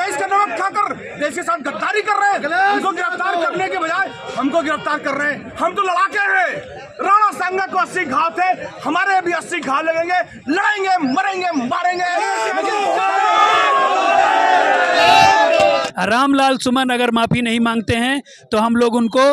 देश का नमक खाकर देश के साथ गद्दारी कर रहे हैं। उनको गिरफ्तार करने के बजाय हमको गिरफ्तार कर रहे हैं। हम तो लड़ाके हैं। राणा सांगा को 80 घाव थे, हमारे भी 80 घाव लगेंगे। लड़ेंगे, मरेंगे, मारेंगे। रामलाल सुमन अगर माफ़ी नहीं मांगते हैं तो हम लोग उनको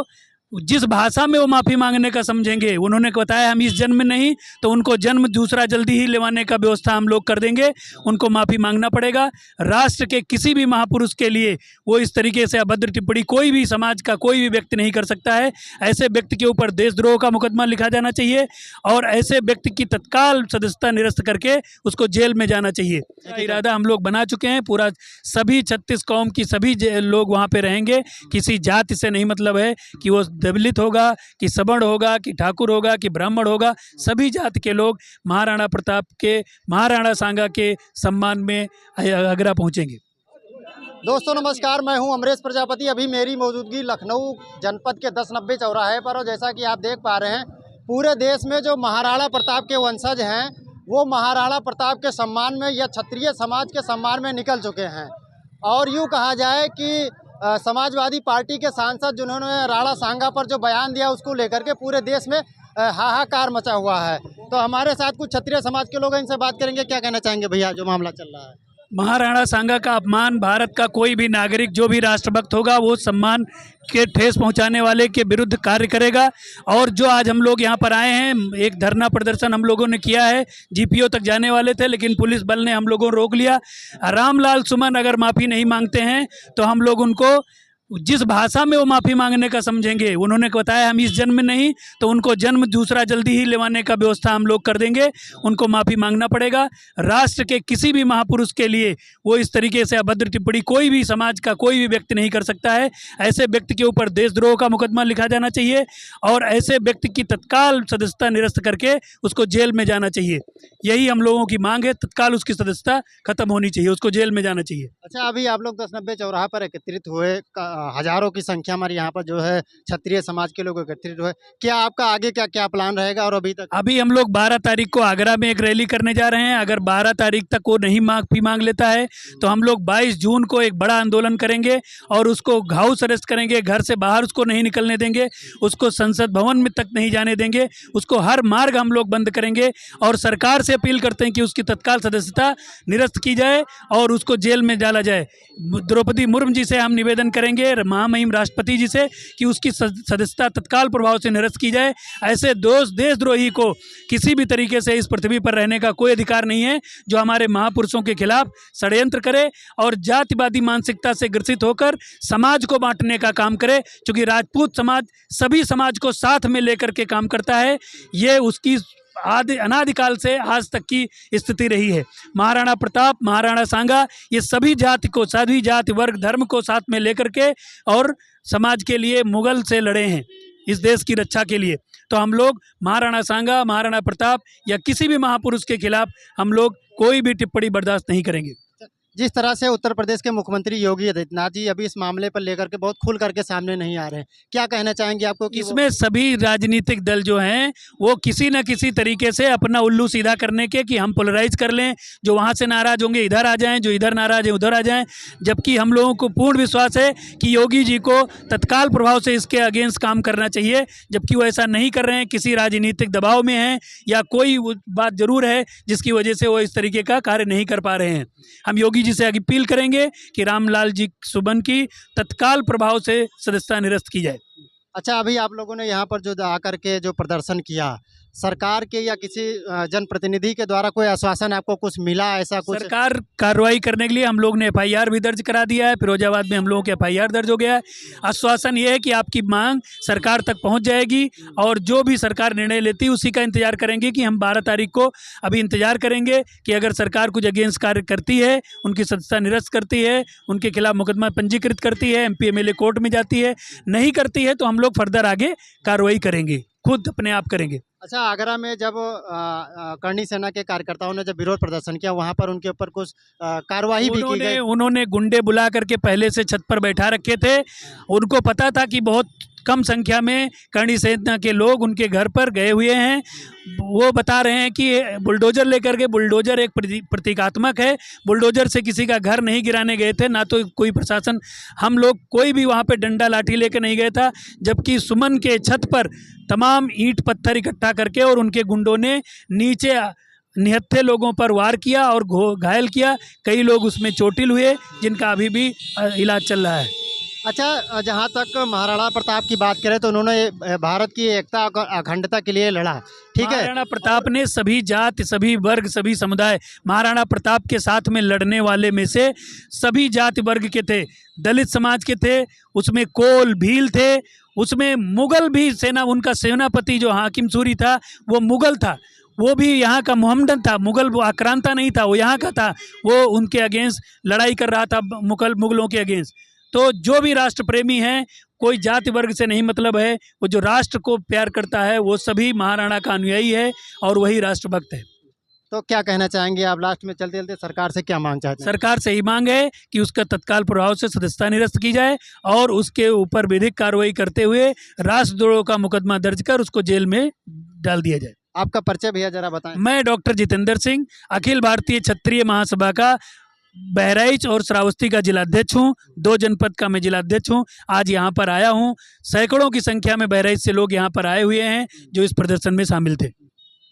जिस भाषा में वो माफ़ी मांगने का समझेंगे, उन्होंने बताया हम इस जन्म में नहीं तो उनको जन्म दूसरा जल्दी ही लेवाने का व्यवस्था हम लोग कर देंगे। उनको माफ़ी मांगना पड़ेगा। राष्ट्र के किसी भी महापुरुष के लिए वो इस तरीके से अभद्र टिप्पणी कोई भी समाज का कोई भी व्यक्ति नहीं कर सकता है। ऐसे व्यक्ति के ऊपर देशद्रोह का मुकदमा लिखा जाना चाहिए और ऐसे व्यक्ति की तत्काल सदस्यता निरस्त करके उसको जेल में जाना चाहिए। इरादा हम लोग बना चुके हैं। पूरा सभी 36 कौम की सभी लोग वहाँ पे रहेंगे। किसी जाति से नहीं मतलब है कि वो दलित होगा कि सवर्ण होगा कि ठाकुर होगा कि ब्राह्मण होगा। सभी जाति के लोग महाराणा प्रताप के, महाराणा सांगा के सम्मान में आगरा पहुंचेंगे। दोस्तों नमस्कार, मैं हूं अमरेश प्रजापति। अभी मेरी मौजूदगी लखनऊ जनपद के 1090 चौराहे पर, और जैसा कि आप देख पा रहे हैं पूरे देश में जो महाराणा प्रताप के वंशज हैं वो महाराणा प्रताप के सम्मान में या क्षत्रिय समाज के सम्मान में निकल चुके हैं। और यूँ कहा जाए कि समाजवादी पार्टी के सांसद जिन्होंने राणा सांगा पर जो बयान दिया उसको लेकर के पूरे देश में हाहाकार मचा हुआ है। तो हमारे साथ कुछ क्षत्रिय समाज के लोग हैं, इनसे बात करेंगे। क्या कहना चाहेंगे भैया जो मामला चल रहा है? महाराणा सांगा का अपमान भारत का कोई भी नागरिक जो भी राष्ट्रभक्त होगा वो सम्मान के ठेस पहुंचाने वाले के विरुद्ध कार्य करेगा। और जो आज हम लोग यहाँ पर आए हैं, एक धरना प्रदर्शन हम लोगों ने किया है। जीपीओ तक जाने वाले थे लेकिन पुलिस बल ने हम लोगों को रोक लिया। रामलाल सुमन अगर माफ़ी नहीं मांगते हैं तो हम लोग उनको जिस भाषा में वो माफ़ी मांगने का समझेंगे, उन्होंने बताया हम इस जन्म में नहीं तो उनको जन्म दूसरा जल्दी ही लेवाने का व्यवस्था हम लोग कर देंगे। उनको माफ़ी मांगना पड़ेगा। राष्ट्र के किसी भी महापुरुष के लिए वो इस तरीके से अभद्र टिप्पणी कोई भी समाज का कोई भी व्यक्ति नहीं कर सकता है। ऐसे व्यक्ति के ऊपर देशद्रोह का मुकदमा लिखा जाना चाहिए और ऐसे व्यक्ति की तत्काल सदस्यता निरस्त करके उसको जेल में जाना चाहिए। यही हम लोगों की मांग है। तत्काल उसकी सदस्यता खत्म होनी चाहिए, उसको जेल में जाना चाहिए। अच्छा, अभी आप लोग 1090 चौराहा पर एकत्रित हुए, हजारों की संख्या में यहाँ पर जो है क्षत्रिय समाज के लोग एकत्रित हुए। क्या आपका आगे क्या क्या प्लान रहेगा? और अभी हम लोग 12 तारीख को आगरा में एक रैली करने जा रहे हैं। अगर 12 तारीख तक वो नहीं माफ़ी मांग लेता है तो हम लोग 22 जून को एक बड़ा आंदोलन करेंगे और उसको हाउस अरेस्ट करेंगे। घर से बाहर उसको नहीं निकलने देंगे, उसको संसद भवन में तक नहीं जाने देंगे, उसको हर मार्ग हम लोग बंद करेंगे। और सरकार से अपील करते हैं कि उसकी तत्काल सदस्यता निरस्त की जाए और उसको जेल में डाला जाए। द्रौपदी मुर्मू जी से हम निवेदन करेंगे, महामहिम राष्ट्रपति जी से, कि उसकी सदस्यता तत्काल प्रभाव से निरस्त की जाए। ऐसे देशद्रोही को किसी भी तरीके से इस पृथ्वी पर रहने का कोई अधिकार नहीं है जो हमारे महापुरुषों के खिलाफ षड्यंत्र करे और जातिवादी मानसिकता से ग्रसित होकर समाज को बांटने का काम करे। क्योंकि राजपूत समाज सभी समाज को साथ में लेकर के काम करता है। ये उसकी अनादिकाल से आज तक की स्थिति रही है। महाराणा प्रताप, महाराणा सांगा ये सभी जाति को, सभी जाति वर्ग धर्म को साथ में लेकर के और समाज के लिए मुगल से लड़े हैं इस देश की रक्षा के लिए। तो हम लोग महाराणा सांगा, महाराणा प्रताप या किसी भी महापुरुष के खिलाफ हम लोग कोई भी टिप्पणी बर्दाश्त नहीं करेंगे। जिस तरह से उत्तर प्रदेश के मुख्यमंत्री योगी आदित्यनाथ जी अभी इस मामले पर लेकर के बहुत खुल करके सामने नहीं आ रहे हैं, क्या कहना चाहेंगे आपको? कि इसमें सभी राजनीतिक दल जो हैं वो किसी न किसी तरीके से अपना उल्लू सीधा करने के कि हम पोलराइज कर लें, जो वहाँ से नाराज होंगे इधर आ जाएं, जो इधर नाराज हैं उधर आ जाएं। जबकि हम लोगों को पूर्ण विश्वास है कि योगी जी को तत्काल प्रभाव से इसके अगेंस्ट काम करना चाहिए। जबकि वो ऐसा नहीं कर रहे हैं, किसी राजनीतिक दबाव में हैं या कोई बात जरूर है जिसकी वजह से वो इस तरीके का कार्य नहीं कर पा रहे हैं। हम योगी जी से अपील करेंगे कि रामलाल जी सुमन की तत्काल प्रभाव से सदस्यता निरस्त की जाए। अच्छा, अभी आप लोगों ने यहाँ पर जो आकर के जो प्रदर्शन किया, सरकार के या किसी जनप्रतिनिधि के द्वारा कोई आश्वासन आपको कुछ मिला? ऐसा कुछ सरकार कार्रवाई करने के लिए हम लोग ने एफआईआर भी दर्ज करा दिया है। फिरोजाबाद में हम लोगों के एफआईआर दर्ज हो गया है। आश्वासन ये है कि आपकी मांग सरकार तक पहुंच जाएगी और जो भी सरकार निर्णय लेती है उसी का इंतजार करेंगे। कि हम 12 तारीख को अभी इंतजार करेंगे कि अगर सरकार कुछ अगेंस्ट कार्य करती है, उनकी सदस्यता निरस्त करती है, उनके खिलाफ मुकदमा पंजीकृत करती है, MP MLA कोर्ट में जाती है, नहीं करती है तो हम लोग फर्दर आगे कार्रवाई करेंगे, खुद अपने आप करेंगे। अच्छा, आगरा में जब करणी सेना के कार्यकर्ताओं ने जब विरोध प्रदर्शन किया वहां पर उनके ऊपर कुछ कार्रवाई भी की गई। उन्होंने गुंडे बुला करके पहले से छत पर बैठा रखे थे। उनको पता था कि बहुत कम संख्या में करणी सेना के लोग उनके घर पर गए हुए हैं। वो बता रहे हैं कि बुलडोजर लेकर के, बुलडोजर एक प्रतीकात्मक है, बुलडोजर से किसी का घर नहीं गिराने गए थे, ना तो कोई प्रशासन, हम लोग कोई भी वहाँ पे डंडा लाठी लेकर नहीं गया था। जबकि सुमन के छत पर तमाम ईंट पत्थर इकट्ठा करके और उनके गुंडों ने नीचे निहत्थे लोगों पर वार किया और घायल किया। कई लोग उसमें चोटिल हुए, जिनका अभी भी इलाज चल रहा है। अच्छा, जहाँ तक महाराणा प्रताप की बात करें तो उन्होंने भारत की एकता और अखंडता के लिए लड़ा, ठीक है। महाराणा प्रताप ने सभी जाति, सभी वर्ग, सभी समुदाय, महाराणा प्रताप के साथ में लड़ने वाले में से सभी जाति वर्ग के थे। दलित समाज के थे, उसमें कोल भील थे, उसमें मुगल भी सेना, उनका सेनापति जो हाकिम सूरी था वो मुगल था, वो भी यहाँ का मोहम्मदन था। मुगल वो आक्रांता नहीं था, वो यहाँ का था, वो उनके अगेंस्ट लड़ाई कर रहा था, मुगलों के अगेंस्ट। तो जो भी राष्ट्र प्रेमी हैं, कोई जाति वर्ग से नहीं मतलब है, वो जो राष्ट्र को प्यार करता है वो सभी महाराणा का अनुयायी है और वही राष्ट्रभक्त है। तो क्या कहना चाहेंगे आप लास्ट में चलते चलते, सरकार से क्या मांग चाहते हैं? सरकार से ही मांग है कि उसका तत्काल प्रभाव से सदस्यता निरस्त की जाए और उसके ऊपर विधिक कार्रवाई करते हुए राष्ट्रद्रोह का मुकदमा दर्ज कर उसको जेल में डाल दिया जाए। आपका परिचय भैया जरा बताएं। मैं डॉक्टर जितेंद्र सिंह, अखिल भारतीय क्षत्रिय महासभा का बहराइच और श्रावस्ती का जिलाध्यक्ष हूँ। 2 जनपद का मैं जिलाध्यक्ष हूँ। आज यहाँ पर आया हूँ, सैकड़ों की संख्या में बहराइच से लोग यहाँ पर आए हुए हैं जो इस प्रदर्शन में शामिल थे।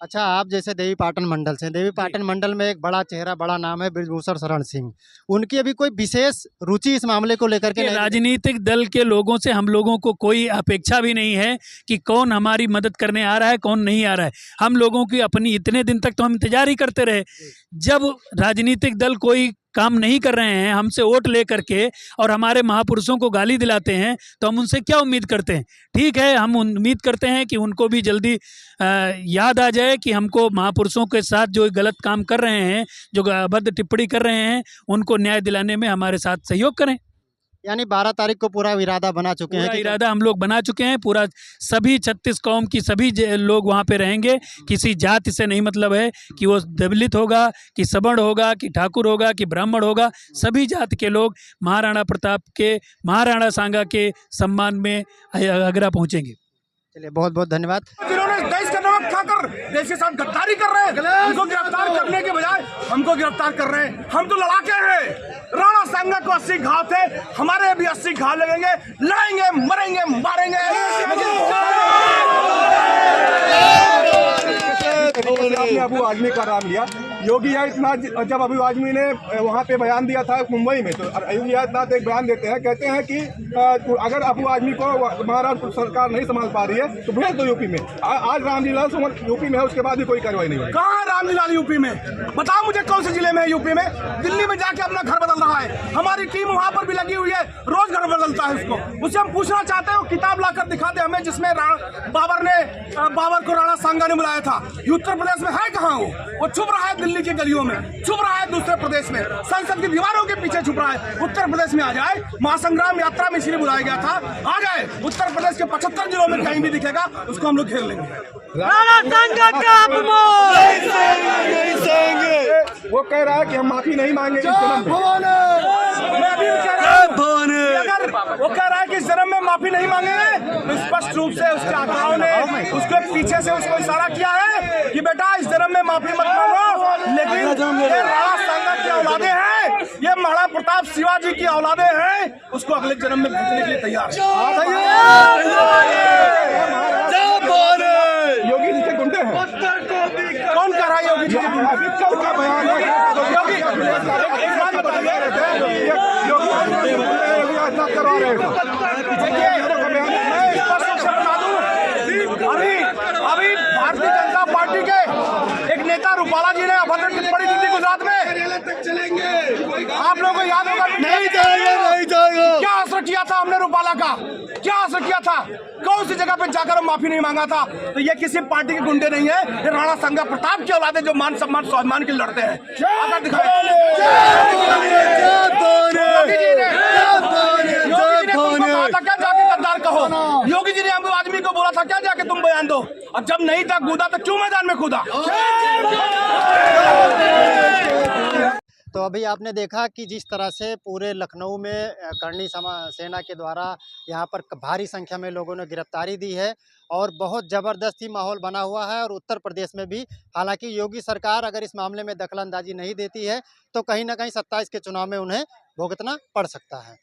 अच्छा, आप जैसे देवीपाटन मंडल से, देवीपाटन मंडल में एक बड़ा चेहरा, बड़ा नाम है बृजभूषण शरण सिंह, उनकी अभी कोई विशेष रुचि इस मामले को लेकर के नहीं? राजनीतिक दल के लोगों से हम लोगों को कोई अपेक्षा भी नहीं है कि कौन हमारी मदद करने आ रहा है, कौन नहीं आ रहा है। हम लोगों की अपनी, इतने दिन तक तो हम इंतजार ही करते रहे। जब राजनीतिक दल कोई काम नहीं कर रहे हैं, हमसे वोट ले करके और हमारे महापुरुषों को गाली दिलाते हैं, तो हम उनसे क्या उम्मीद करते हैं? ठीक है, हम उम्मीद करते हैं कि उनको भी जल्दी याद आ जाए कि हमको महापुरुषों के साथ जो गलत काम कर रहे हैं, जो अभद्र टिप्पणी कर रहे हैं, उनको न्याय दिलाने में हमारे साथ सहयोग करें। यानी 12 तारीख को पूरा इरादा बना चुके हैं? इरादा हम लोग बना चुके हैं पूरा। सभी 36 कौम की सभी लोग वहाँ पे रहेंगे। किसी जाति से नहीं मतलब है कि वो दलित होगा, कि सवर्ण होगा, कि ठाकुर होगा, कि ब्राह्मण होगा। सभी जाति के लोग महाराणा प्रताप के, महाराणा सांगा के सम्मान में आगरा पहुँचेंगे। चलिए, बहुत बहुत धन्यवाद। जिन्होंने देश का नमक खाकर देश के साथ गद्दारी कर रहे हैं, उनको गिरफ्तार करने के बजाय हमको गिरफ्तार कर रहे हैं। हम तो लड़ाके हैं। राणा सांगा को 80 घाव थे, हमारे भी 80 घाव लगेंगे। लड़ेंगे, मरेंगे, मारेंगे। आपने अबू आजमी का नाम लिया। योगी आदित्यनाथ जब अबू आजमी ने वहाँ पे बयान दिया था मुंबई में, तो योगी आदित्यनाथ एक बयान देते हैं, कहते हैं कि अगर अबू आजमी को महाराष्ट्र सरकार नहीं संभाल पा रही है तो भेज दो यूपी में। आज रामलीला यूपी में है, उसके बाद भी कोई कार्रवाई नहीं हुई। कहाँ है रामलीला यूपी में? बताओ मुझे, कौन से जिले में है यूपी में? दिल्ली में जाके अपना घर बदल रहा है। हमारी टीम वहाँ पर भी लगी हुई है, रोज घर बदलता है उसको। उससे हम पूछना चाहते हैं, वो किताब लाकर दिखा दे हमें जिसमें बाबर को राणा सांगा ने बुलाया था। उत्तर प्रदेश में है कहाँ वो छुप रहा है, दिल्ली की गलियों में छुप रहा है, दूसरे प्रदेश में संसद की दीवारों के पीछे छुप रहा है। उत्तर प्रदेश में आ जाए, महासंग्राम यात्रा में इसलिए बुलाया गया था, आ जाए। उत्तर प्रदेश के 75 जिलों में कहीं भी दिखेगा, उसको हम लोग घेर लेंगे। राणा सांगा का वो कह रहा है कि हम माफी नहीं मांगेंगे। वो कह रहा है कि इस जन्म में माफी नहीं मांगेंगे, तो स्पष्ट रूप से उसके आकाओं ने उसके पीछे से उसको इशारा किया है कि बेटा इस जन्म में माफी मत मांगो। लेकिन ये राणा सांगा की औलादे हैं, ये महाराणा प्रताप शिवाजी की औलादे हैं, उसको अगले जन्म में भेजने के लिए तैयार है। योगी जी के गुंडे हैं। कौन कह रहा है योगी जी? का बयान है। अभी भारतीय जनता पार्टी के एक नेता रूपाला जी ने अभद्र टिप्पणी की थी गुजरात में। चलेंगे, आप लोगों को याद होगा। नहीं जाएगा। क्या असर किया था हमने रूपाला का? क्या असर किया था? कौन सी जगह पे जाकर माफी नहीं मांगा था? तो ये किसी पार्टी के गुंडे नहीं है, ये राणा सांगा प्रताप की औलादे जो मान सम्मान स्वाभिमान के लड़ते हैं। क्या जाके गद्दार कहो? योगी जी ने हमको आदमी को बोला था क्या जाके तुम बयान दो, और जब नहीं था कूदा तो क्यों मैदान में कूदा? तो अभी आपने देखा कि जिस तरह से पूरे लखनऊ में करणी सेना के द्वारा यहाँ पर भारी संख्या में लोगों ने गिरफ्तारी दी है और बहुत ज़बरदस्ती माहौल बना हुआ है। और उत्तर प्रदेश में भी हालांकि योगी सरकार अगर इस मामले में दखलंदाजी नहीं देती है तो कहीं ना कहीं 27 के चुनाव में उन्हें भुगतना पड़ सकता है।